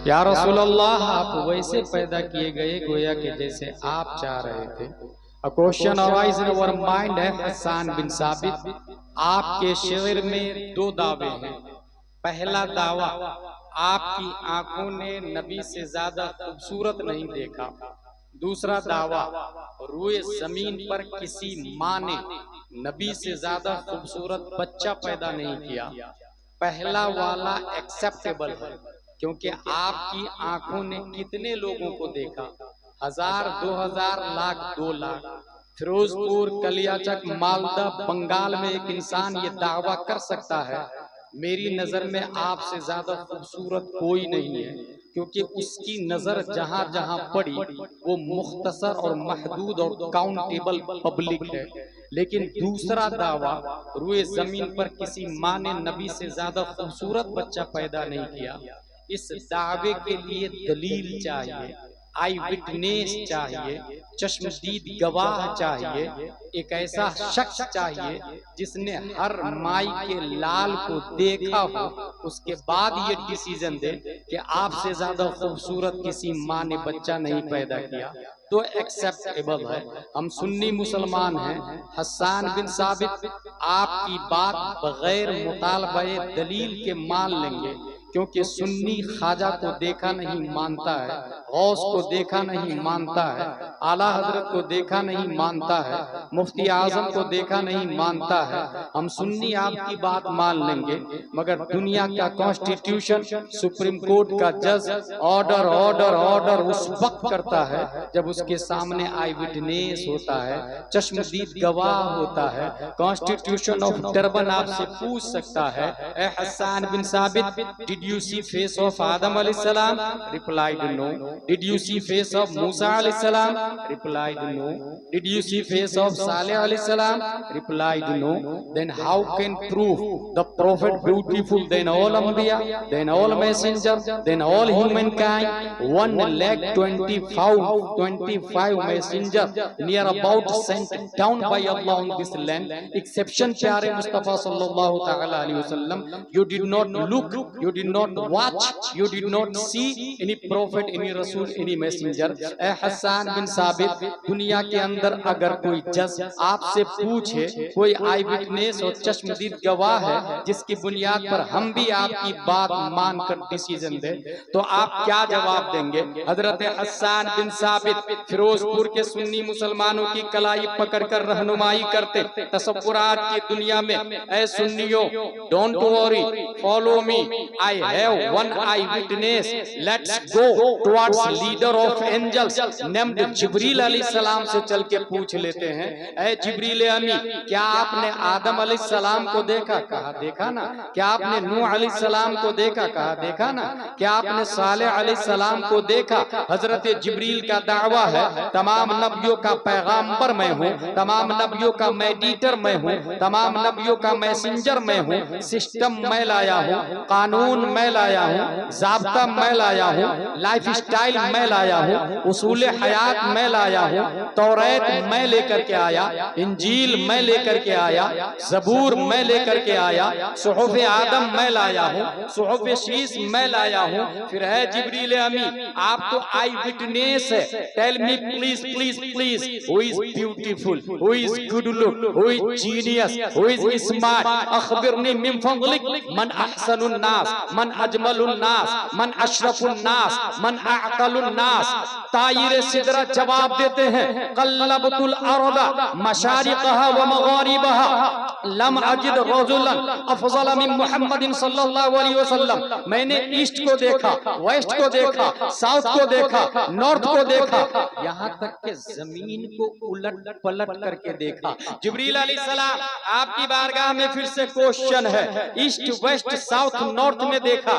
या रसूल अल्लाह, आप वैसे पैदा किए गए गोया कि जैसे आप चाह रहे थे। A question arise in our mind है हसन बिन साबित, आपके शेर में दो दावे हैं। पहला दावा, आपकी आंखों ने नबी से ज्यादा खूबसूरत नहीं देखा। दूसरा दावा, रूए जमीन पर किसी माँ ने नबी से ज्यादा खूबसूरत बच्चा पैदा नहीं किया। पहला वाला एक्सेप्टेबल है, क्योंकि आपकी आंखों ने कितने लोगों को देखा, 1000, 2000, लाख, 2 लाख। फिरोजपुर, कलियाचक, मालदा, बंगाल में एक इंसान ये दावा कर सकता है मेरी नजर में आपसे ज्यादा खूबसूरत कोई नहीं है, क्योंकि उसकी नजर जहां जहां पड़ी वो मुख्तसर और महदूद और काउंटेबल पब्लिक है। लेकिन दूसरा दावा, रूए जमीन पर किसी माँ ने नबी से ज्यादा खूबसूरत बच्चा पैदा नहीं किया, इस दावे के लिए दलील चाहिए, आई विटनेस चाहिए, चश्मदीद गवाह चाहिए, एक ऐसा शख्स चाहिए जिसने हर माई के लाल को देखा हो, उसके बाद ये डिसीजन दे कि आपसे ज्यादा खूबसूरत किसी माँ ने बच्चा नहीं पैदा किया, तो एक्सेप्टेबल है। हम सुन्नी मुसलमान हैं। हसन बिन साबित, आपकी बात बगैर मुतालबे दलील के मान लेंगे, क्योंकि सुन्नी ख्वाजा को देखा नहीं मानता है, गौस को देखा नहीं मानता है, आला हजरत को देखा नहीं मानता है, मुफ्ती आजम को देखा नहीं मानता है। हम सुन्नी आपकी बात मान लेंगे, मगर दुनिया का कॉन्स्टिट्यूशन, सुप्रीम कोर्ट का जज ऑर्डर ऑर्डर ऑर्डर उस वक्त करता है जब उसके सामने आई विटनेस होता है, चश्मदीद गवाह होता है। कॉन्स्टिट्यूशन ऑफ टर्बन आपसे पूछ सकता है, ए हसन बिन साबित, did you see face of Adam alayhi salam? Replied no. Did you see face of Musa alayhi salam? Replied no. Did you see face of Saleh alayhi salam? Replied no. Then how can prove the prophet beautiful than all Anbiya, than all messengers, than all humankind? 1,25 messenger near about sent down by Allah on this land, exception प्यारे मुस्तफा सल्लल्लाहु ताला अलैहि वसल्लम, you did not look, you did not watch, you did not see any prophet, any rasul, any messenger। ए हसन बिन साबित, दुनिया के अंदर अगर कोई जज आपसे पूछे, कोई आई विटनेस और चश्मदीद गवाह है जिसकी बुनियाद पर हम भी आपकी बात मानकर डिसीजन दे, तो आप क्या जवाब देंगे? हजरत हसन बिन साबित फिरोजपुर के सुन्नी मुसलमानों की कलाई पकड़कर रहनुमाई करते, तसव्वुरात की दुनिया में, ए सुन्नियों, don't worry, follow me, I have one eyewitness, let's go towards leader of angels named जिब्रील अलैहिस्सलाम से चल के पूछ लेते हैं, ए जिब्रील अमी, क्या आपने आदम अलैहिस्सलाम को देखा? कहा देखा ना। क्या आपने नूह अलैहिस्सलाम को देखा? कहा देखा ना। क्या आपने सालेह अलैहिस्सलाम को देखा? हजरत जिब्रील का दावा है, तमाम नबियों का पैगाम्बर मैं हूँ, तमाम नबियों का मेडिएटर मैं हूँ, तमाम नबियों का मैसेंजर मैं हूँ, सिस्टम मैं लाया हूँ, कानून मैं लाया हूँ, ज़ाब्ता मैं लाया हूँ, लाइफ स्टाइल मैं लाया हूँ, उसूल हयात मैं लाया हूँ, तौरात मैं लेकर के आया, इंजील मैं लेकर के आया, ज़बूर मैं लेकर के आया, सुहूफ आदम मैं लाया हूँ, सुहूफ शीस मैं लाया हूँ। फिर है जिब्रील अमी, आप तो आई विटनेस है, tell me please please please, who is beautiful, who is good look, who is genius, who is smart, अखबिरनी मिन फज़लिक, मन अहसनुन नास, मन अजमलुन नास, मन अशरफुन नास, मन अअक़लुन नास। तायरे सिदरा जवाब देते हैं, क़ल्लबतुल अर्दा मशारिक़हा व मग़ारिबहा, लम अजिद रजुलन अफ़ज़ल मिन मुहम्मदिन सल्लल्लाहु अलैहि वसल्लम। मैंने ईस्ट को देखा, वेस्ट को देखा, साउथ को देखा, नॉर्थ को देखा, यहाँ तक के जमीन को उलट पलट करके देखा। जिब्रील अलैहिस्सलाम, आपकी बारगाह में फिर से क्वेश्चन है, ईस्ट वेस्ट साउथ नॉर्थ में देखा,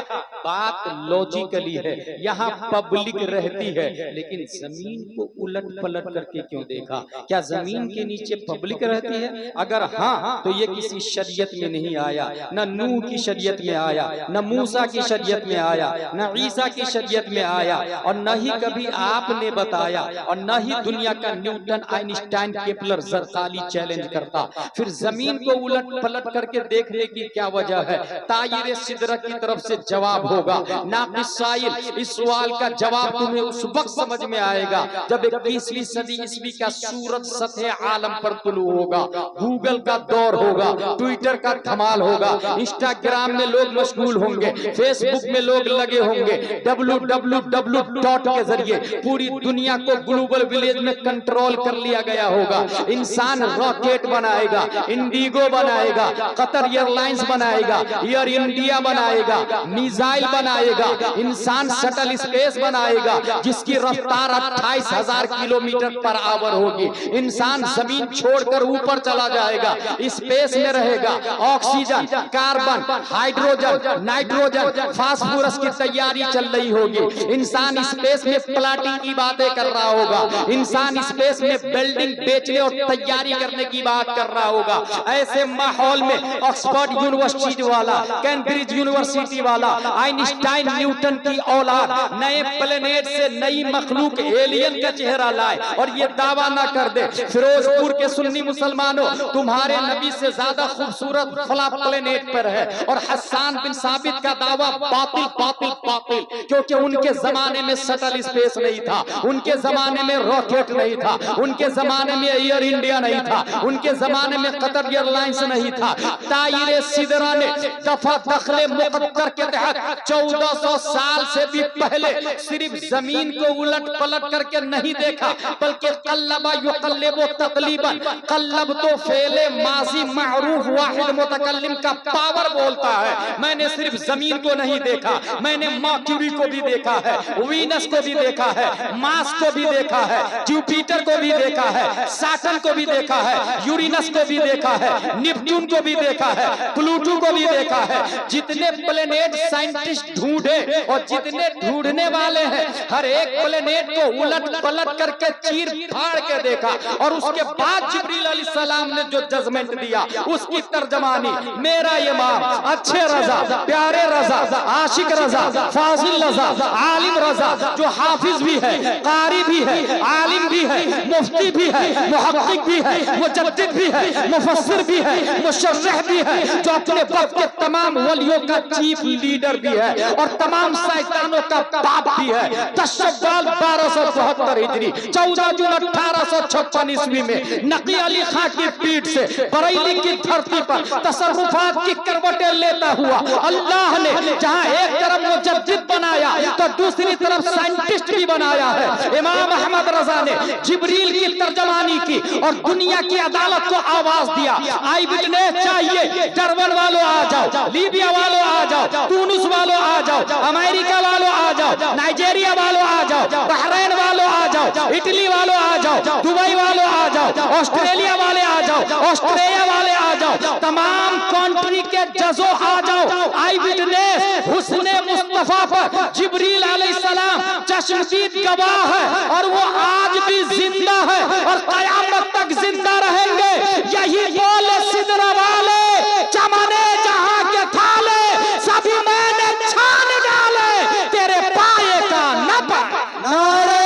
बात लॉजिकली है, यहाँ पब्लिक रहती है, लेकिन जमीन को उलट पलट करके क्यों देखा? क्या जमीन के नीचे पब्लिक रहती है? अगर हाँ, तो ये किसी शरीयत में नहीं आया, न नूह की शरीयत में आया, न मूसा की शरीयत में आया, न ईसा की शरीयत में आया, और न ही कभी आपने बताया, और न ही दुनिया का न्यूटन, आइंस्टाइन, केपलर, ज़रक़ाली चैलेंज करता। फिर जमीन को उलट पलट करके देखने की क्या वजह है? तायरे सिदरा की तरफ तरफ से जवाब होगा। नाक़िस साइल, इस सवाल का जवाब तुम्हें उस वक्त समझ में आएगा जब 21वीं सदी ईस्वी का सूरज सतह आलम पर तुलू होगा, गूगल का दौर होगा, ट्विटर का धमाल होगा, इंस्टाग्राम में लोग मशगूल होंगे, फेसबुक में लोग लगे होंगे, www. के जरिए पूरी दुनिया को ग्लोबल विलेज में कंट्रोल कर लिया गया होगा। इंसान रॉकेट बनाएगा, इंडिगो बनाएगा, कतर एयरलाइंस बनाएगा, एयर इंडिया बनाएगा, मिसाइल बनाएगा, इंसान शटल स्पेस बनाएगा जिसकी रफ्तार 28,000 किलोमीटर पर आवर होगी। इंसान जमीन छोड़कर ऊपर चला जाएगा, स्पेस में रहेगा, oxygen, carbon, hydrogen, nitrogen, phosphorus की तैयारी चल रही होगी। इंसान स्पेस में प्लाटिंग की बातें कर रहा होगा, इंसान स्पेस में बिल्डिंग बेचने और तैयारी करने की बात कर रहा होगा। ऐसे माहौल में ऑक्सफोर्ड यूनिवर्सिटी वाला, कैम्ब्रिज यूनिवर्सिटी वाला, आइंस्टाइन न्यूटन की औलाद नए प्लेनेट से नई मखलूक एलियन का चेहरा लाए और ये दावा ना कर दे फिरोजपुर के सुन्नी मुसलमानों तुम्हारे नबी से ज्यादा खूबसूरत फला प्लेनेट पर है, और हस्सान बिन साबित का दावा बातिल बातिल बातिल, क्योंकि उनके जमाने में शटल स्पेस नहीं था, उनके जमाने में रॉकेट नहीं था, उनके जमाने में एयर इंडिया नहीं था, उनके जमाने में कतर एयरलाइंस नहीं था। ताइरे सिदरा ने दफा दखले मुकद्दर के तहत 1400 साल से भी पहले सिर्फ जमीन को उलट पलट करके नहीं देखा, बल्कि कल्लबा युकल्लिबु तकलीबन, कल्लब तो फेले माजी मारूफ वाहिद मुतकल्लिम का पावर बोलता है। मैंने सिर्फ जमीन को नहीं देखा, मैंने मर्क्यूरी को भी देखा है, वीनस को भी देखा है, मार्स को भी देखा है, जुपिटर को भी देखा है, सैटर्न को भी देखा है, यूरेनस को भी देखा है, नेपच्यून को भी देखा है, प्लूटो को भी देखा है। जितने प्लेनेट साइंटिस्ट ढूंढे और जितने ढूंढने वाले हैं, हर एक प्लेनेट को उलट पलट करके चीर फाड़ के देखा, और उसके बाद जिब्रील अलैहिस्सलाम ने जो जजमेंट दिया उसकी तर्जमानी मेरा इमाम अच्छे रजा, प्यारे रजा, आशिक रजा, फाजिल रजा, आलिम रजा, जो हाफिज भी है, कारी भी है, आलिम भी है, मुफ्ती भी है, मुहक्किक भी है, मुजद्दिद भी है, मुफस्सिर भी है, मुशर्रिह भी है, जो अपने वक्त के तमाम वलियों का चीफ लीडर भी है और तमाम शैतानों का बाप भी है। 10 शव्वाल 1274 हिजरी, 14 जून 1856 ईस्वी में नकी अली खां की पीठ से बरेली की धरती पर तसर्रुफात की करवटें लेता हुआ अल्लाह ने जहां एक तरफ मुजद्दिद बनाया तो दूसरी तरफ साइंटिस्ट भी बनाया है। इमाम अहमद रजा ने जिब्रील की तर्जमानी की और दुनिया की अदालत को आवाज दिया, आई विटनेस चाहिए, जर्मन वालों आ जाओ, लीबिया वालों आ जाओ, टूनिस वालों आ जाओ, अमेरिका वालों आ जाओ, नाइजीरिया वालों आ जाओ, बहरीन वालों आ जाओ, इटली वालों आ जाओ, दुबई वालों आ जाओ, ऑस्ट्रेलिया वाले आ जाओ, ऑस्ट्रेलिया वाले आ जाओ, तमाम कंट्री के जजों आ जाओ। आई विटनेस हुस्ने मुस्तफा पर जिब्रील अलैहिस्सलाम चश्मदीद गवाह है और वो आज भी जिंदा है और कयामत तक जिंदा रहेंगे। यही बोले सिदरा वाले, चमने जहां के थाले सभी मैंने छान डाले, तेरे पाए का न पाए। नारे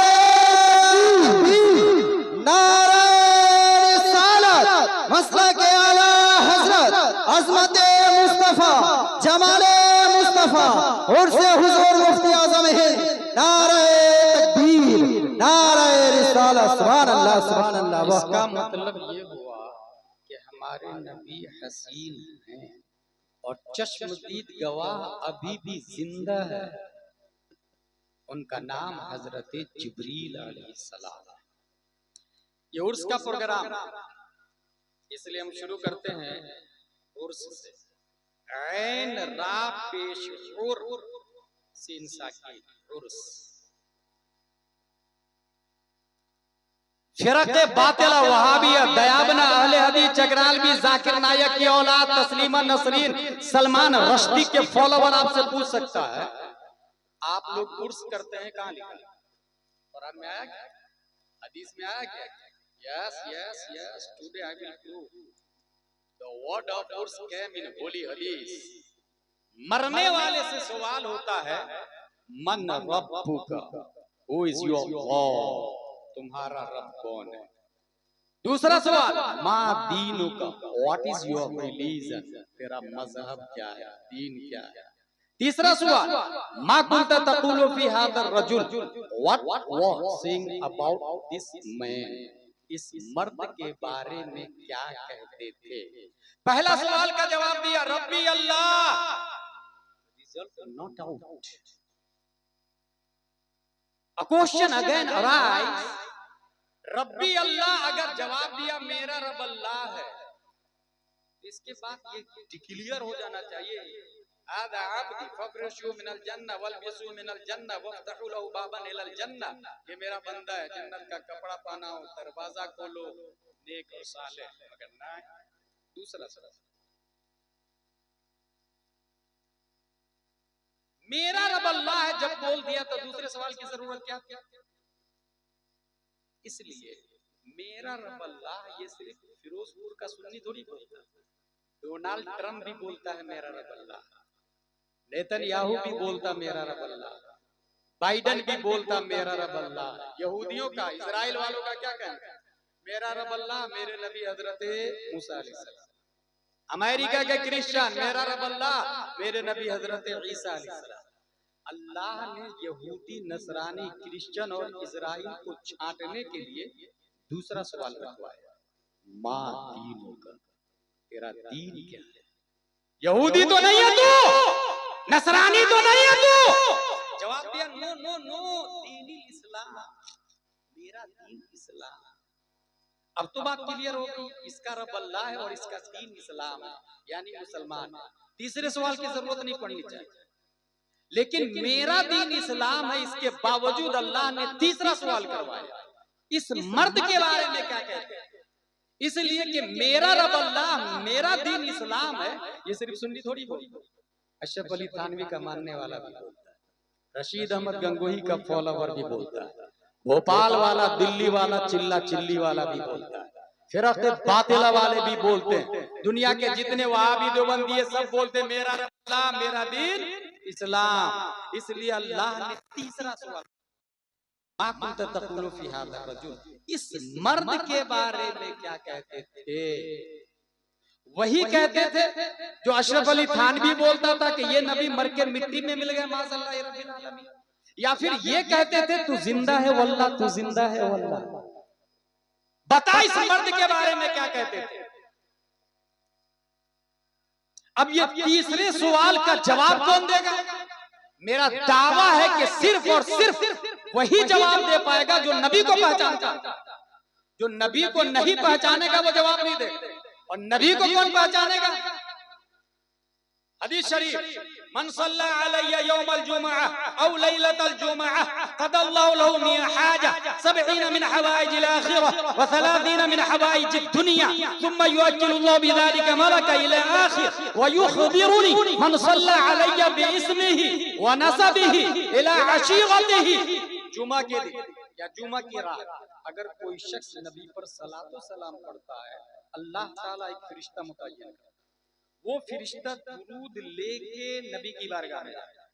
नारे रिसालत, मसला के आला हजरत, अजमत मुस्तफा, जमाले मुस्तफा, उर्से हुजूर मुफ्ती आजम हिंद, नारे तकबीर, नारे रिसालत, सुभान अल्लाह सुभान अल्लाह। इसका मतलब ये हुआ कि हमारे नबी हसीन हैं और चश्मदीद गवाह अभी भी जिंदा है। उनका नाम हजरत जिब्रील अलैहिस्सलाम है। ये उर्स का प्रोग्राम, इसलिए हम शुरू करते हैं उर्स से। ऐन रा पेश उर सीन साकी उर्स। फिरक़े बातिला वहाबिया दयाबना अहले हदीस चकरालवी जाकिर नायक की औलाद तस्लीमा नसरीन सलमान रश्दी के फॉलोवर आपसे पूछ सकता है, आप लोग उर्स करते हैं, कहाँ लिखा है? कुरान में आया क्या? हदीस में आया क्या? Yes yes yes, today I will prove the word of उर्स केम इन होली हदीस। मरने वाले से सवाल होता है, मन रब्बुका, हु इज योर गॉड, तुम्हारा रब कौन है? दूसरा सवाल, मा दीनुका, व्हाट इज योर रिलीजन, तेरा मजहब क्या है, दीन क्या है? तीसरा सवाल, मा कुंता तक़ूलु फी हाज़ा रजुल, what was saying about this man, इस मर्द के बारे में क्या कहते थे। पहला सवाल का जवाब दिया रब्बी अल्लाह, result not out. A question again arise, रब्बी अल्लाह अगर जवाब दिया मेरा रब अल्लाह है, इसके बाद ये डिक्लेयर हो जाना चाहिए आदा अब्दी फफ्रशू मिनल जन्नह वल्बिसू मिनल जन्नह वफ्तहू लहू बाबन इलल जन्नह, ये मेरा बंदा है, जन्नत का कपड़ा पहनाओ, दरवाजा खोलो, नेक और सालेह। मगर ना, दूसरा सवाल, मेरा रब अल्लाह है जब बोल दिया तो दूसरे सवाल की जरूरत क्या थी। इसलिए मेरा रब अल्लाह ये सिर्फ फिरोजपुर का सुन्नी थोड़ी बोलता है, डोनाल्ड ट्रम्प भी बोलता है मेरा रब अल्लाह, नेतन्याहू भी बोलता मेरा रब अल्लाह, बाइडेन भी बोलता मेरा रब अल्लाह। यहूदियों का, इजराइल वालों का क्या कहना, मेरा रब अल्लाह मेरे नबी हजरत मूसा अलैहिस्सलाम। अमेरिका के क्रिश्चियन मेरा रब अल्लाह मेरे नबी हजरत ईसा अलैहिस्सलाम। अल्लाह ने यहूदी, नसरानी, क्रिश्चियन और इजराइल को छांटने के लिए दूसरा सवाल रखवाया, माँ दीन का, तेरा दीन क्या है। यहूदी तो नहीं है तू, नसरानी तो नहीं है तू। जवाब दिया नो नो नो, दीन इस्लाम, मेरा दीन इस्लाम। अब तो बात क्लियर हो गई, इसका रब अल्लाह है और इसका दीन इस्लाम है, यानी मुसलमान। तीसरे सवाल की जरूरत नहीं पड़नी चाहिए, लेकिन मेरा दीन इस्लाम है, इसके बावजूद अल्लाह ने तीसरा सवाल करवाया, इस मर्द के बारे में क्या कहते हैं। इसलिए कि मेरा रब अल्लाह मेरा दीन इस्लाम है, ये सिर्फ सुन्नी थोड़ी बोलता है, अशरफ अली थानवी का मानने वाला भी बोलता है, रशीद अहमद गंगोही का फॉलोवर भी बोलता है, भोपाल वाला, दिल्ली वाला, चिल्ला चिल्ली वाला भी बोलता है, फिरक़े बातिला वाले भी बोलते हैं, दुनिया के जितने वहाबी देवबंदी सब बोलते हैं मेरा रब अल्लाह मेरा दीन इस्लाम। इसलिए अल्लाह ने तीसरा सवाल, मा कुंता तक़ूलु फी हाज़ा रजुल, इस मर्द के बारे में क्या कहते थे। वही कहते थे जो अशरफ अली थानवी बोलता था कि ये नबी मर के मिट्टी में मिल गए माज़अल्लाह रब्बिल आलमीन, या फिर ये कहते थे तू जिंदा है वल्लाह, तू जिंदा है वल्लाह। बता इस मर्द के बारे में क्या कहते थे। अब ये तीसरे सवाल का जवाब कौन देगा। मेरा दावा है कि सिर्फ और सिर्फ वही जवाब दे पाएगा जो नबी को पहचानता। जो नबी को नहीं पहचानेगा वो जवाब नहीं देगा, और नबी को कौन पहचानेगा। हदीस शरीफ, मन सल्ला अलैया यौमल जुमअह औ लैलतल जुमअह क़दल्लाहु लहु मिन हाजा 70 मिन हवाइजिल आखिरह व 30 मिन हवाइजिद दुनिया थुम्मा युअज्जिलुल्लाहु बिज़ालिका मलका इला आखिर व युखबिरुनी मन सल्ला अलैया बिइस्मिही व नसबिही इला अशीरतिही। जुमा के दिन या जुमा की रात अगर कोई शख्स नबी पर सलातो सलाम पढ़ता है, अल्लाह ताला एक फरिश्ता मुतय्यन करता है, वो फरिश्ता दुरूद लेके नबी की बारगाह में जाता है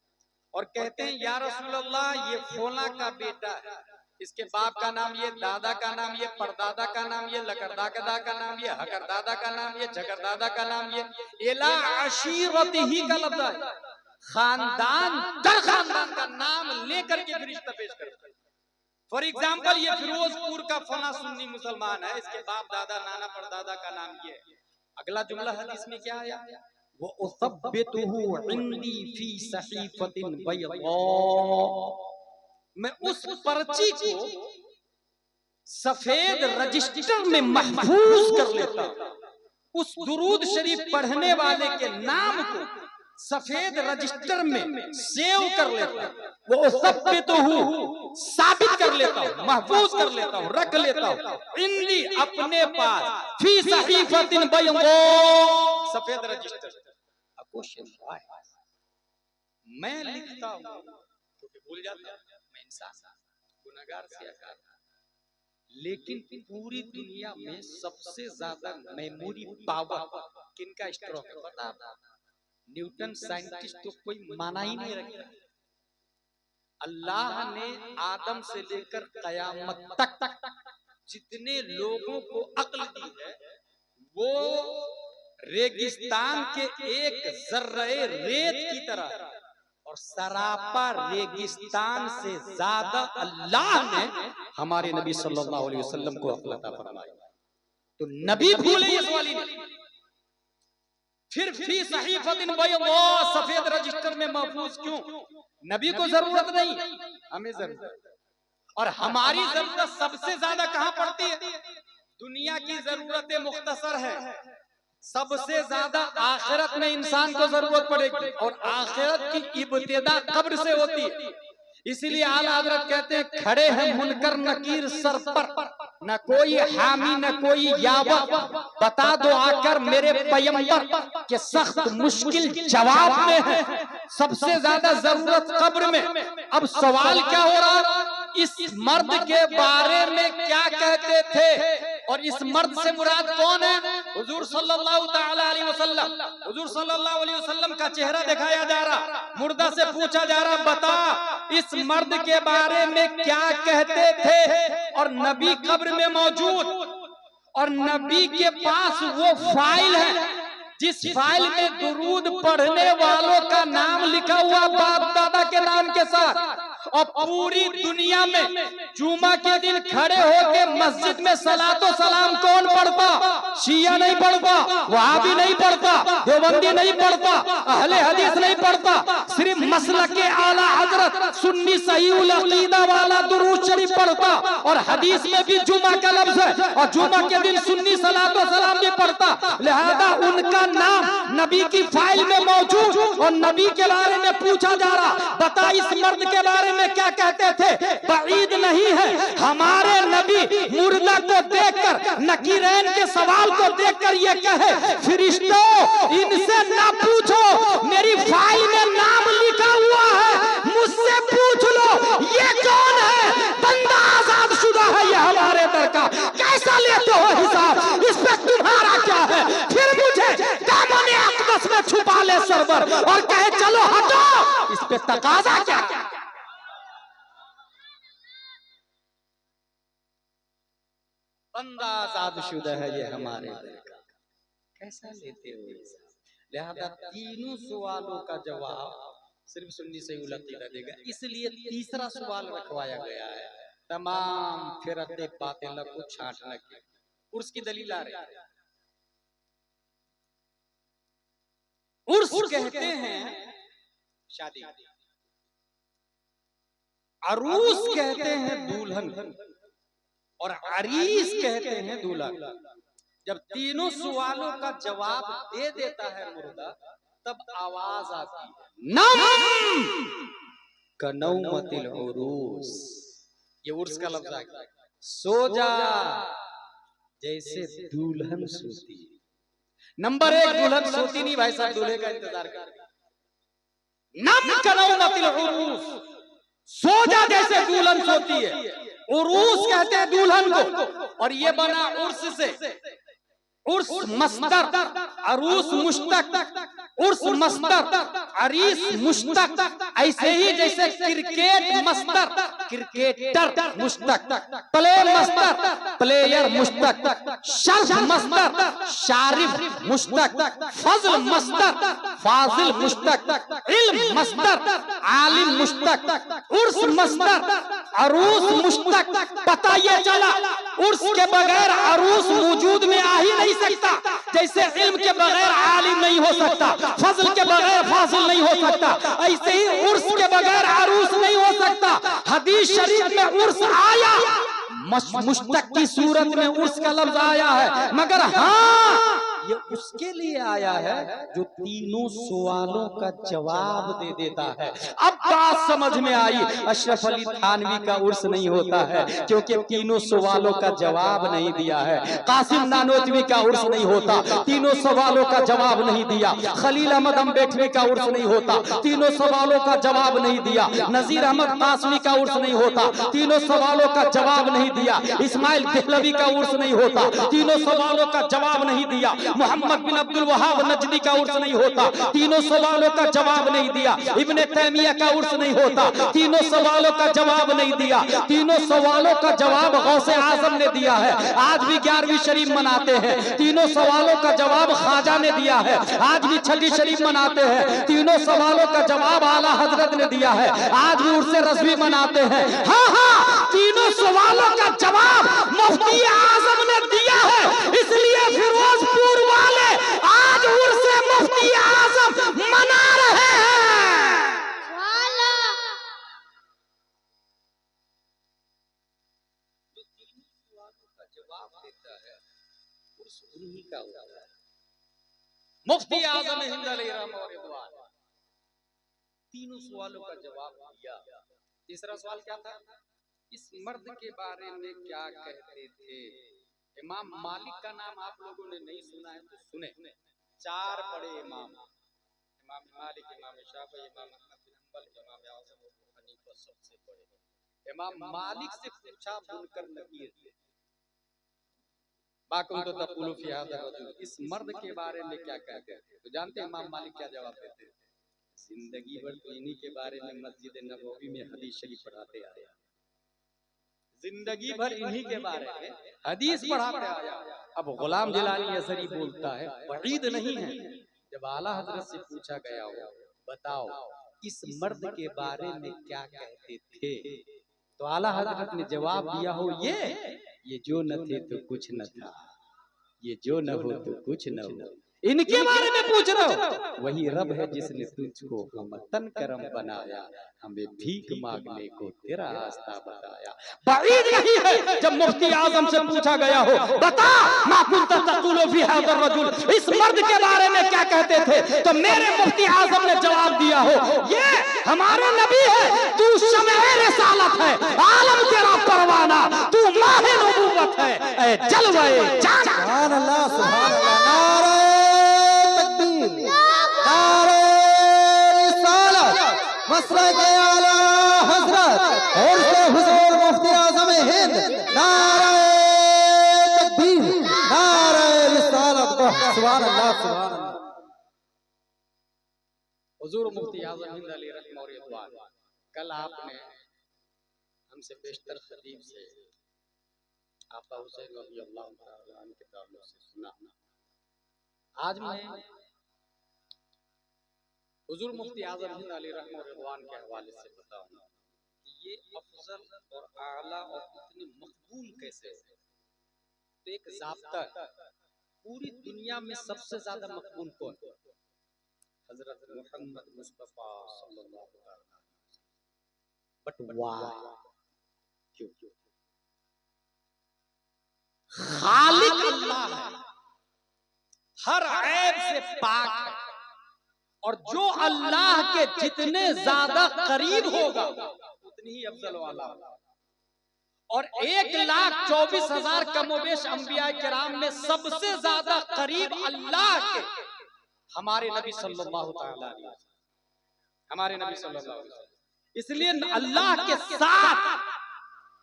और कहते हैं या रसूल अल्लाह ये फौला का बेटा है, इसके बाप का नाम ये, दादा का नाम ये, परदादा का नाम ये, लकरदादा का नाम ये, हकरदादा का नाम ये, झकरदादा का नाम ये, इला अशीरतिही का लफ्ज़ है, खानदान दर खानदान का नाम लेकर के फरिश्ता पेश करता है। फॉर एग्जाम्पल ये फिरोजपुर का फला सुन्नी मुसलमान है, इसके बाप दादा नाना परदादा का नाम ये है। अगला जुमला हदीस में क्या आया, वो उसब्बितुहु इंदी फी सहीफतिन बैदा, मैं उस पर्ची को सफेद रजिस्टर में महफूज कर लेता हूं, उस दुरूद शरीफ पढ़ने वाले के नाम को सफेद रजिस्टर में सेव कर लेता हूं, वो उसब्बितुहु साबित कर लेता हूं, महफूज कर लेता हूं, रख लेता हूं, इंदी अपने पास, फी सहीफतिन बैदा, सफेद रजिस्टर। क्वेश्चन व्हाई, मैं लिखता हूं क्योंकि भूल जाता हूं, मैं इंसान गुनहगार से आकार, लेकिन पूरी दुनिया में सबसे ज्यादा मेमोरी पावर किनका स्ट्रोक है पता है। न्यूटन साइंटिस्ट तो कोई माना ही नहीं रखता। अल्लाह ने आदम से लेकर कयामत तक जितने लोगों को अक्ल दी है, वो रेगिस्तान के एक जर्रे रेत की तरह और सरापा रेगिस्तान से ज्यादा अल्लाह ने हमारे नबी सल्लल्लाहु अलैहि वसल्लम को अक्ल अता फरमाई। तो नबी भूले इस वाली ने, फिर फी सहीफतिन बैदा, सफेद रजिस्टर में महफूज क्यों? नबी को जरूरत नहीं, हमें जरूरत। और हमारी जरूरत सबसे ज्यादा कहां पड़ती है? दुनिया की जरूरतें मुख्तसर है, सबसे ज्यादा आखिरत में इंसान को जरूरत पड़ेगी, और आखिरत की इब्तिदा कब्र से होती है। इसीलिए आला हजरत कहते हैं, खड़े हैं मुनकर नकीर सर पर, न कोई हामी न कोई यावा, बता दो आकर मेरे पैगंबर के सख्त मुश्किल जवाब में है। सबसे ज्यादा जरूरत कब्र में। अब सवाल क्या हो रहा, इस मर्द के बारे में क्या कहते थे, और इस मर्द से मुराद कौन है? हुजूर सल्लल्लाहु ताला अलैहि वसल्लम। हुजूर सल्लल्लाहु अलैहि वसल्लम का चेहरा दिखाया जा रहा, मुर्दा से पूछा जा रहा, बता इस मर्द के बारे में क्या कहते थे? और नबी कब्र में मौजूद, और नबी के पास वो फाइल है जिस फाइल में दुरूद पढ़ने वालों का नाम लिखा हुआ बाप दादा के नाम के साथ। और पूरी दुनिया में जुमा के दिन खड़े होकर मस्जिद में सलातो सलाम कौन पढ़ता? शिया नहीं पढ़ता, वहाबी नहीं पढ़ता, देवबंदी नहीं पढ़ता, अहले हदीस नहीं पढ़ता, सिर्फ मसलक के आला हजरत सुन्नी सहीहुल अकीदा वाला दुरूद शरीफ पढ़ता। और हदीस में भी जुमा का लफ्ज है, और जुमा के दिन सुन्नी सलातो सलाम भी पढ़ता। लिहाजा उनका नाम नबी की फाइल में मौजूद, और नबी के बारे में पूछा जा रहा, बता इस मर्द के बारे में क्या कहते थे? बईद नहीं है, हमारे नबी मुर्दा को देखकर, नकीरैन के सवाल को देखकर ये कहे, फरिश्तों इनसे ना पूछो, मेरी फाइल में नाम लिखा हुआ है, मुझसे पूछ लो ये कौन है? बंदा आजाद शुदा है ये हमारे दर का, कैसा लेते हो हिसाब? इस पे तुम्हारा क्या है? फिर मुझे दामन अक़दस में छुपा ले सरवर, और कहे चलो हटो, इस पे तकाजा क्या? बंदा आज़ादशुदा है ये हमारे दर का, कैसा लेते हो हिसाब? लिहाजा तीनों सवालों का जवाब सिर्फ सुन्नी सहीहुल अक़ीदा देगा। इसलिए तीसरा सवाल रखवाया गया है, तमाम फिरक़े बातिल को छांटने के। उर्स की दलील आ रही है। उर्स कहते हैं शादी, अरूस कहते हैं दुल्हन, और अरीस कहते हैं दूल्हा। जब तीनों सवालों का जवाब दे देता है मुर्दा, तब आवाज आती है, नम कनौमतिल उरूस। ये उर्स का लफ्ज है, सो जा जैसे दुल्हन सोती है। नंबर एक, दुल्हन सोती नहीं भाई साहब, दूल्हे का इंतजार कर। नम कनौमतिल उरूस, सो जा जैसे दुल्हन सोती है। उरूस कहते हैं दुल्हन को, और ये बना उर्स से। उर्स मस्तर, अरूस मुश्तक, उर्स मस्तर, अरीस मुश्तक। ऐसे ही जैसे क्रिकेट मस्तर, क्रिकेटर मुश्तक, प्ले मस्तर, प्लेयर मुश्तक, शर्फ मस्तर, शारिफ मुश्तक, फजल मस्तर, फाजिल मुश्तक, इल्म मस्तर, आलिम मुश्तक, उर्स मस्तर, अरूस मुश्तक। पता ये चला उर्स के बगैर अरूस वजूद में आ ही नहीं सकता, जैसे इल्म के बगैर आलिम नहीं हो सकता, फजल के बगैर फाजिल नहीं हो सकता, ऐसे ही उर्स के बगैर अरूस नहीं हो सकता। हदीस शरीफ में उर्स आया, मुश्तक की सूरत में उर्स का लफ्ज आया है, मगर हाँ ये उसके लिए आया है जो तीनों सवालों का जवाब दे देता है। अब बात समझ में आई, अशरफ अली थानवी का उर्स नहीं होता है क्योंकि तीनों सवालों का जवाब नहीं दिया है। कासिम नानोतवी का उर्स नहीं होता, तीनों सवालों का जवाब नहीं दिया। खलील अहमद अम्बेडकरी का उर्स नहीं होता, तीनों सवालों का जवाब नहीं दिया। नजीर अहमद कासमी का उर्स नहीं होता, तीनों सवालों का जवाब नहीं दिया। इस्माइल देहलवी का उर्स नहीं होता, तीनों सवालों का जवाब नहीं दिया। मोहम्मद बिन अब्दुल वहाब नजदी का उर्स नहीं होता, तीनों सवालों का जवाब नहीं दिया। इब्ने तैमिया का उर्स नहीं होता, तीनों सवालों का जवाब नहीं दिया। तीनों सवालों का जवाब गौसे आजम ने दिया है। आज भी 11वीं शरीफ मनाते हैं, तीनों सवालों का जवाब ख्वाजा ने दिया है। आज भी 6ठी शरीफ मनाते हैं, तीनों सवालों का जवाब आला हजरत ने दिया है। आज भी उर्स रज़वी मनाते हैं। हाँ हाँ, तीनों सवालों का जवाब मुफ्ती आजम ने दिया है, इसलिए फिरोजपुर वाले आज उर्स मुफ्ती आजम मना रहे हैं। जवाब देता है उर्स उन्हीं का होता है। मुफ्ती आजम हिंद अलैहिर्रहमान तीनों सवालों का जवाब दिया। तीसरा सवाल क्या था? इस मर्द के बारे में क्या कहते थे? इमाम मालिक का नाम आप लोगों ने नहीं सुना है तो सुने। 4 बड़े इमाम, इमाम मालिक, इमाम शाफी, इमाम अहमद बिन हंबल, इमाम आज़म अबू हनीफा सबसे बड़े। इमाम मालिक से पूछा मुनकर नकीर बाकुम तो तक़ूलु फी हाज़ा रजुल, इस मर्द के बारे में क्या कहते हैं? तो जानते हैं इमाम मालिक क्या जवाब देते हैं? जिंदगी भर इन्हीं के बारे में मस्जिद नबवी में हदीस शरीफ पढ़ाते आया, जिंदगी भर इन्हीं के बारे में हदीस पढ़ाते आया। अब गुलाम जिलानी असरी बोलता है वईद नहीं है। जब आला हजरत से पूछा गया हो बताओ इस मर्द के बारे में क्या कहते थे, तो आला हजरत ने जवाब दिया हो ये जो न थे तो कुछ न था, ये जो न हो तो कुछ न हो। इनके बारे में पूछ रहा हो? वही रब है जिसने तुझको हम तन करम बनाया, हमें भीख मांगने को तेरा रास्ता बताया। बाईद नहीं है जब मुफ्ती आजम से पूछा गया हो बता मा कुंत तक़ूलु फी हाज़ा रजुल, इस मर्द के बारे में क्या कहते थे, तो मेरे मुफ्ती आजम ने जवाब दिया हो ये हमारे नबी है, तू शमए रिसालत है, आलम तेरा परवाना, तू माहे नबूवत है, ऐ जलवाए जान। सुभान अल्लाह, सुभान अल्लाह। नारे तकबीर, नारे रिसालत, मसलक आला हजरत और से हुजूर मुफ्ती आज़म हिंद। नारे तकबीर, नारे रिसालत, सुभान अल्लाह, सुभान अल्लाह। हुजूर मुफ्ती आज़म हिंद अलैहिर्रहमान, कल आपने हमसे बेशतर खतीब से आपा हुसैन रज़ी अल्लाह तआला अन्हु के ताल्लुक से सुना। आज मैं हुजूर मुफ्ती आज़म हिंद अलैहिर्रहमान के हवाले से बताऊंगा कि ये अफजल और आला और इतने मकबूल कैसे है। तो एक ज़ाब्ता है, पूरी दुनिया में सबसे ज्यादा मकबूल कौन? हजरत मोहम्मद मुस्तफा सल्लल्लाहु अलैहि वसल्लम। बट वाह, क्यों? खालिक अल्लाह है, हर ऐब से पाक है, और जो अल्लाह के जितने ज्यादा करीब होगा उतनी ही अफजल वाला होगा। और 1,24,000 कमोबेश अंबिया किराम में सबसे ज्यादा करीब अल्लाह के हमारे नबी सल्लल्लाहु अलैहि वसल्लम, हमारे नबी सल्लल्लाहु अलैहि वसल्लम। इसलिए अल्लाह के साथ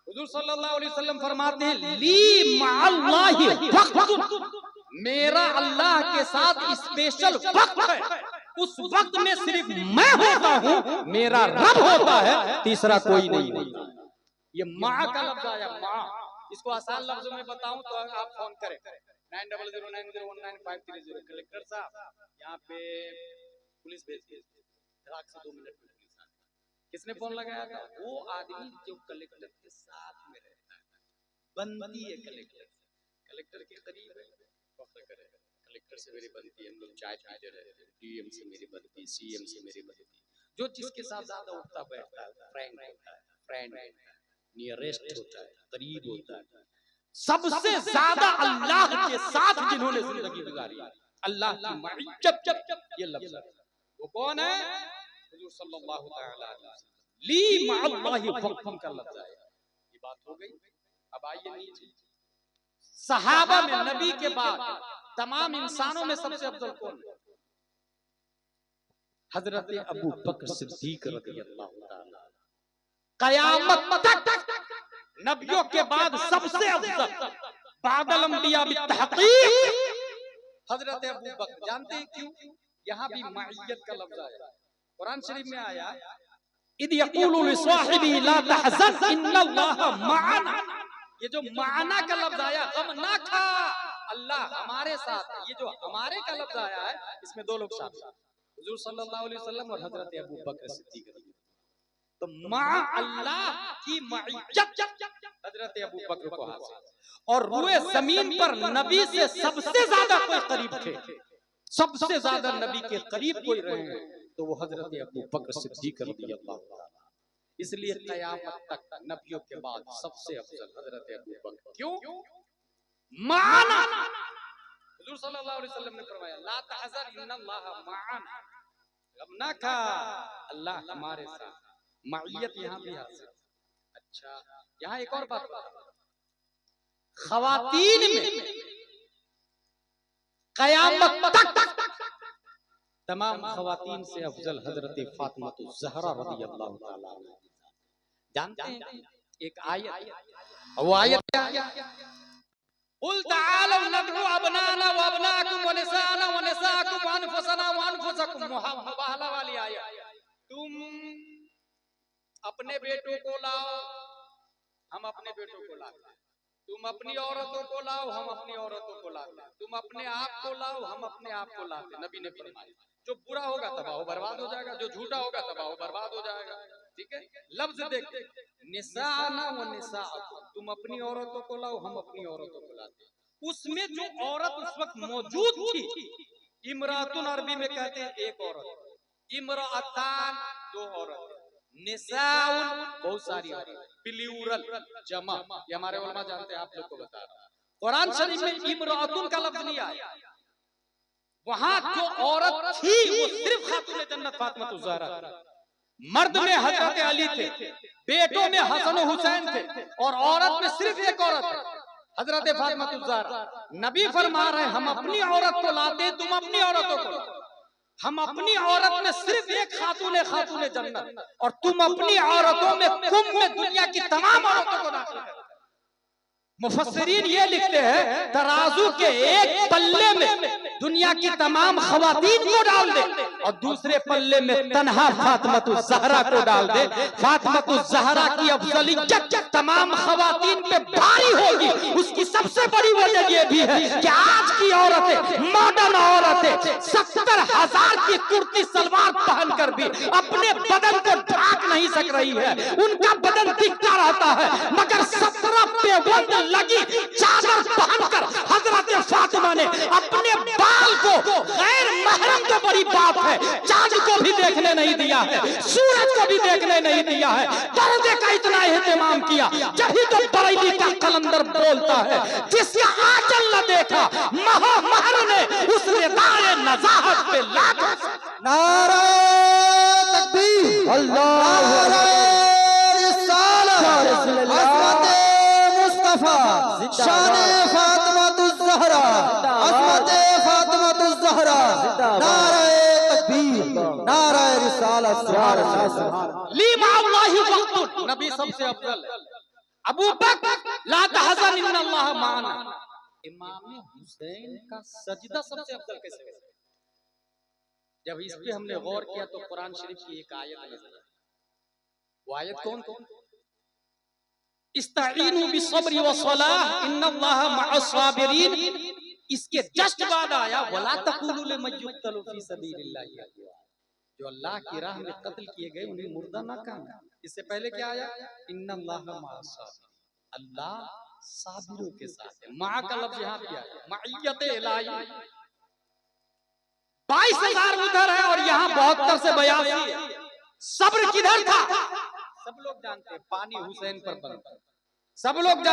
हुजूर सल्लल्लाहु अलैहि वसल्लम फरमाते हैं ली मअल्लाहि वक्त, मेरा अल्लाह के साथ स्पेशल वक्त है, उस वक्त में सिर्फ मैं होता हूँ, मेरा रब होता है, तीसरा कोई नहीं होता। ये माँ का लफ्ज आया, माँ। इसको आसान लफ्जों में बताऊं तो आप फोन करें 9009019530। कलेक्टर साहब यहाँ पे पुलिस भेज दीजिए, 2 मिनट में पुलिस आ गई। किसने फोन लगाया था? वो आदमी जो कलेक्टर के साथ में रहता है, बनती है कलेक्टर के करीब है, फख्र करे कलेक्टर से मेरी बनती है, हम लोग चाय पीते रहते हैं, डीएम से मेरी बनती, सीएम से मेरी बनती। जो जिसके साथ ज्यादा उठता बैठता है फ्रेंड होता है, फ्रेंड होता है, नियरेस्ट होता है, करीब होता है। सबसे ज्यादा अल्लाह के साथ जिन्होंने जिंदगी गुजारी, अल्लाह की मइय्यत, ये लफ्ज है। वो कौन है? हुजूर सल्लल्लाहु अलैहि वसल्लम। ली मअल्लाहि वक्तन का लफ्ज है। ये बात हो गई। अब आइए नीचे, सहाबा में नबी के बाद तमाम इंसानों में सबसे अफजल कौन है? हजरत अबू बकर सिद्दीक रज़ियल्लाहु ताला। क़यामत तक नबियों के बाद सबसे अफजल बादल अंबिया बितहक़ीक़ हजरत अबू बकर। जानते हैं क्यों? यहाँ भी माइयत का लफ्ज आया, कुरान शरीफ में आया, इद यक़ूलु लिसाहिबिही ला तहज़न इन्नल्लाह मअना। ये जो माना का लफ्ज आया, गम ना खा, अल्लाह हमारे साथ है। ये जो हमारे का लफ्ज आया है, इसमें दो लोग शामिल, हुजूर सल्लल्लाहु अलैहि वसल्लम और हजरत अबू बकर सिद्दीक। तो मां अल्लाह की मइयत हजरत अबू बकर को हासिल, और रूए जमीन पर नबी से सबसे ज्यादा कोई करीब थे, सबसे ज्यादा नबी के करीब कोई रहे हैं तो वो हजरत अबू बकर सिद्दीक रज़ियल्लाहु ताला। इसलिए क़यामत तक नबियों के बाद सबसे अफजल हजरत अबू बकर। क्यों? माना, हुजूर सल्लल्लाहु अलैहि वसल्लम ने फरमाया, ला तहज़न इन्नल्लाह मअना, गम ना खा, अल्लाह हमारे साथ। माइयत यहाँ भी हासिल। अच्छा, यहाँ एक और बात, ख़वातीन में क़यामत तक तमाम ख़वातीन से अफजल हजरत फातिमा ज़हरा रज़ियल्लाहु ताला अन्हा। जानते हैं एक आयत, वो आयत क्या है? कुल ताअलू नदउ अबनाना व अबनाकुम व निसाना व निसाकुम व अनफुसना व अनफुसकुम, मुबाहला वाली आयत। तुम अपने बेटों को लाओ, हम अपने बेटों को लाते हैं। तुम अपनी औरतों को लाओ, हम अपनी औरतों को लाते हैं। तुम अपने आप को लाओ, हम अपने आप को लाते हैं। नबी ने फरमाया, जो बुरा होगा तबाह बर्बाद हो जाएगा, जो झूठा होगा तबाह बर्बाद हो जाएगा। ठीक है, लफ्ज देखते, निसाना व निसाअकुम, तुम अपनी औरतों को लाओ, हम अपनी औरतों को लाते हैं। उसमें जो औरत उस वक्त मौजूद थी, इमरातुन अरबी में कहते हैं एक औरत, इमरातान दो औरत, निसाउन बहुत सारी औरत, प्लूरल जमा, ये हमारे उलमा जानते हैं, आप लोग को बता रहा हूं। कुरान शरीफ में इमरातुन का लफ्ज नहीं आया, वहां जो औरत थी वो सिर्फ खातून जन्नत फातिमा ज़हरा थी। मर्द में हजरत अली थे, बेटों में हसन और हुसैन थे, और औरत में सिर्फ एक औरत है, हजरत फातिमा ज़हरा। नबी फरमा रहे, हम अपनी औरत को लाते, तुम अपनी औरतों को लाओ। हम अपनी औरत में सिर्फ एक खातून जन्नत, और तुम अपनी औरतों में कुम में दुनिया की तमाम औरतों को दाखिल कर। मुफस्सिरीन ये लिखते हैं, तराजू के एक पल्ले में दुनिया की तमाम खवातीन को डाल दे, और दूसरे पल्ले में तन्हा फातिमा ज़हरा को डाल दे। फातिमा ज़हरा की अफजलियत तमाम खवातीन पे भारी होगी। उसकी सबसे बड़ी वजह ये भी है कि आज की औरतें, मॉडर्न औरतें 70,000 की कुर्ती सलवार पहनकर भी अपने बदन को ढाक नहीं सक रही है। उनका बदन दिखता रहता है, मगर 17 पे लगी चादर पहनकर हजरत फातिमा ने अपने बाल को, गैर महरम तो बड़ी बात है, चांद को भी देखने नहीं दिया है, सूरज को भी देखने नहीं दिया है, पर्दे का इतना एहतमाम किया। जब तो बरेली का कलंदर बोलता है, जिसका आंचल न देखा महर ने, उस निदाए नज़ाहत पे लाखों नारा तकबीर, अल्लाह शाने फातिमा ज़हरा, अज़मते फातिमा ज़हरा, नारे तकबीर, नारे रिसालत, लीमाउल्लाहि वक़्तुन, नबी सबसे अफजल। अबू बकर ला तहज़न इन्नल्लाह माना। इमाम हुसैन का सजदा सबसे अफजल कैसे है? जब इस पे हमने गौर किया तो कुरान शरीफ की एक आयत नजर आई। वो आयत कौन? इस्ताईनु बिस्सब्रि वस्सलाह इन्नल्लाहा मअस्साबिरीन। इसके जस्ट बाद आया, वला तक़ूलू लिमन युक़तलु फी सबीलिल्लाह, जो अल्लाह की राह में कत्ल किए गए उन्हें मुर्दा ना कहना। इससे पहले क्या आया? इन्नल्लाहा मअस्साबिरीन, अल्लाह साबिरों के साथ है। मा का लफ्ज यहाँ भी आया, मइयत इलाही। 22,000 उधर है और यहाँ 72 से 82 है। सब्र किधर था? सब लोग जानते हैं, पानी हुसैन पर बनता, सब लोग जानते